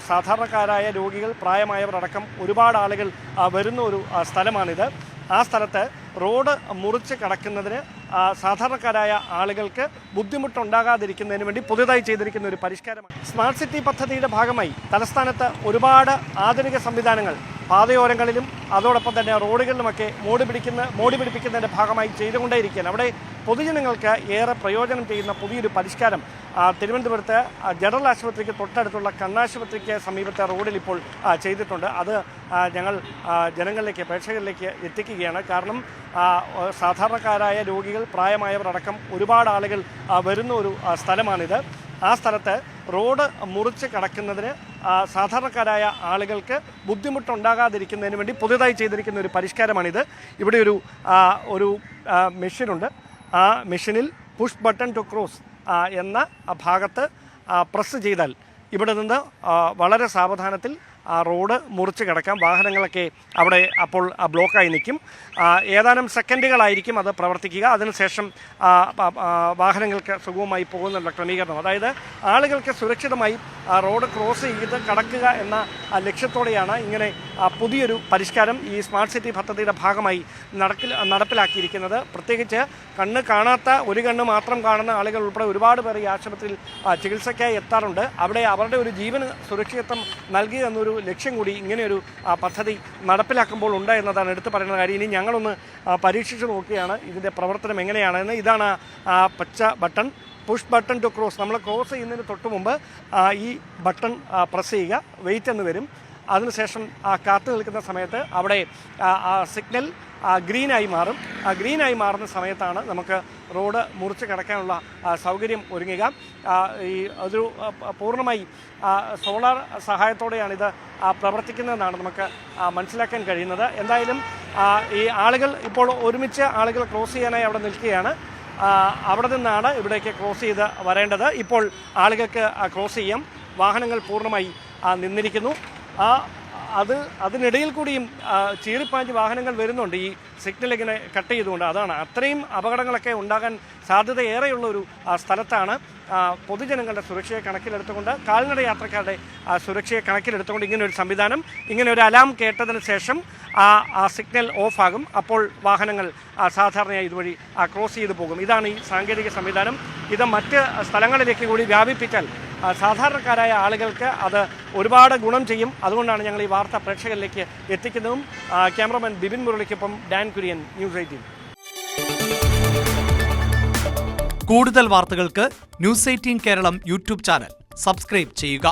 സാധാരണക്കാരായ രോഗികൾ, പ്രായമായവർ അടക്കം ഒരുപാട് ആളുകൾ വരുന്ന ഒരു സ്ഥലമാണിത്. ആ സ്ഥലത്ത് റോഡ് മുറിച്ച് കടക്കുന്നതിന് സാധാരണക്കാരായ ആളുകൾക്ക് ബുദ്ധിമുട്ടുണ്ടാകാതിരിക്കുന്നതിന് വേണ്ടി പുതുതായി ചെയ്തിരിക്കുന്ന ഒരു പരിഷ്കാരമാണ്. സ്മാർട്ട് സിറ്റി പദ്ധതിയുടെ ഭാഗമായി തലസ്ഥാനത്ത് ഒരുപാട് ആധുനിക സംവിധാനങ്ങൾ പാതയോരങ്ങളിലും അതോടൊപ്പം തന്നെ റോഡുകളിലുമൊക്കെ മോടി പിടിപ്പിക്കുന്നതിൻ്റെ ഭാഗമായി ചെയ്തുകൊണ്ടേയിരിക്കുകയാണ്. അവിടെ പൊതുജനങ്ങൾക്ക് ഏറെ പ്രയോജനം ചെയ്യുന്ന പുതിയൊരു പരിഷ്കാരം തിരുവനന്തപുരത്ത് ജനറൽ ആശുപത്രിക്ക് തൊട്ടടുത്തുള്ള കണ്ണാശുപത്രിക്ക് സമീപത്തെ റോഡിൽ ഇപ്പോൾ ചെയ്തിട്ടുണ്ട്. അത് ഞങ്ങൾ ജനങ്ങളിലേക്ക്, പ്രേക്ഷകരിലേക്ക് എത്തിക്കുകയാണ്. കാരണം സാധാരണക്കാരായ രോഗികൾ, പ്രായമായവർ അടക്കം ഒരുപാട് ആളുകൾ വരുന്ന ഒരു സ്ഥലമാണിത്. ആ സ്ഥലത്ത് റോഡ് മുറിച്ച് കടക്കുന്നതിന് സാധാരണക്കാരായ ആളുകൾക്ക് ബുദ്ധിമുട്ടുണ്ടാകാതിരിക്കുന്നതിന് വേണ്ടി പുതുതായി ചെയ്തിരിക്കുന്ന ഒരു പരിഷ്കാരമാണിത്. ഇവിടെ ഒരു മെഷീനുണ്ട്. ആ മെഷീനിൽ പുഷ് ബട്ടൺ ടു ക്രോസ് എന്ന ഭാഗത്ത് പ്രസ് ചെയ്താൽ ഇവിടെ നിന്ന് വളരെ സാവധാനത്തിൽ റോഡ് മുറിച്ച് കിടക്കാം. വാഹനങ്ങളൊക്കെ അവിടെ അപ്പോൾ ബ്ലോക്കായി നിൽക്കും. ഏതാനും സെക്കൻഡുകളായിരിക്കും അത് പ്രവർത്തിക്കുക. അതിനുശേഷം വാഹനങ്ങൾക്ക് സുഗമമായി പോകുന്നുള്ള ക്രമീകരണം, അതായത് ആളുകൾക്ക് സുരക്ഷിതമായി റോഡ് ക്രോസ് ചെയ്ത് കടക്കുക എന്ന ലക്ഷ്യത്തോടെയാണ് ഇങ്ങനെ പുതിയൊരു പരിഷ്കാരം ഈ സ്മാർട്ട് സിറ്റി പദ്ധതിയുടെ ഭാഗമായി നടപ്പിലാക്കിയിരിക്കുന്നത്. പ്രത്യേകിച്ച് കണ്ണ് കാണാത്ത, ഒരു കണ്ണ് മാത്രം കാണുന്ന ആളുകൾ ഉൾപ്പെടെ ഒരുപാട് പേർ ഈ ആശുപത്രിയിൽ ചികിത്സയ്ക്കായി എത്താറുണ്ട്. അവിടെ അവരുടെ ഒരു ജീവന് സുരക്ഷിതത്വം നൽകുക എന്നൊരു ലക്ഷ്യം കൂടി ഇങ്ങനെയൊരു പദ്ധതി നടപ്പിലാക്കുമ്പോൾ ഉണ്ട് എന്നതാണ് എടുത്തു പറയുന്ന കാര്യം. ഇനി ഞങ്ങളൊന്ന് പരീക്ഷിച്ച് നോക്കുകയാണ് ഇതിൻ്റെ പ്രവർത്തനം എങ്ങനെയാണെന്ന്. ഇതാണ് പച്ച button, push button to cross. നമ്മൾ ക്രോസ് ചെയ്യുന്നതിന് തൊട്ട് മുമ്പ് ഈ ബട്ടൺ പ്രസ് ചെയ്യുക, വെയിറ്റ് എന്ന് വരും. അതിനുശേഷം കാത്തു നിൽക്കുന്ന സമയത്ത് അവിടെ സിഗ്നൽ ഗ്രീനായി മാറും. ഗ്രീനായി മാറുന്ന സമയത്താണ് നമുക്ക് റോഡ് മുറിച്ച് കിടക്കാനുള്ള സൗകര്യം ഒരുങ്ങുക. ഒരു പൂർണ്ണമായി സോളാർ സഹായത്തോടെയാണിത് പ്രവർത്തിക്കുന്നതെന്നാണ് നമുക്ക് മനസ്സിലാക്കാൻ കഴിയുന്നത്. എന്തായാലും ഈ ആളുകൾ ഇപ്പോൾ ഒരുമിച്ച് ആളുകൾ ക്രോസ് ചെയ്യാനായി അവിടെ നിൽക്കുകയാണ്. അവിടെ നിന്നാണ് ഇവിടേക്ക് ക്രോസ് ചെയ്ത് വരേണ്ടത്. ഇപ്പോൾ ആളുകൾക്ക് ക്രോസ് ചെയ്യാം. വാഹനങ്ങൾ പൂർണ്ണമായി നിന്നിരിക്കുന്നു. അതിനിടയിൽ കൂടിയും ചീറിപ്പാഞ്ച് വാഹനങ്ങൾ വരുന്നുണ്ട് ഈ സിഗ്നൽ ഇങ്ങനെ കട്ട് ചെയ്തുകൊണ്ട്. അതാണ് അത്രയും അപകടങ്ങളൊക്കെ ഉണ്ടാകാൻ സാധ്യത ഏറെയുള്ള ഒരു സ്ഥലത്താണ്. പൊതുജനങ്ങളുടെ സുരക്ഷയെ കണക്കിലെടുത്തുകൊണ്ട്, കാൽനട യാത്രക്കാരുടെ സുരക്ഷയെ കണക്കിലെടുത്തുകൊണ്ട് ഇങ്ങനെ ഒരു സംവിധാനം, ഇങ്ങനെ ഒരു അലാം കേട്ടതിന് ശേഷം ആ സിഗ്നൽ ഓഫാകും. അപ്പോൾ വാഹനങ്ങൾ സാധാരണയായി ഇതുവഴി ക്രോസ് ചെയ്ത് പോകും. ഇതാണ് ഈ സാങ്കേതിക സംവിധാനം. ഇത് മറ്റ് സ്ഥലങ്ങളിലേക്ക് കൂടി വ്യാപിപ്പിച്ചാൽ സാധാരണക്കാരായ ആളുകൾക്ക് അത് ഒരുപാട് ഗുണം ചെയ്യും. അതുകൊണ്ടാണ് ഞങ്ങൾ ഈ വാർത്ത പ്രേക്ഷകരിലേക്ക് എത്തിക്കുന്നതും. ക്യാമറമാൻ ബിബിൻ മുരളിക്കൊപ്പം ഡാൻ കുര്യൻ, ന്യൂസ് 18. കൂടുതൽ വാർത്തകൾക്ക് News 18 Keralam YouTube channel subscribe ചെയ്യുക.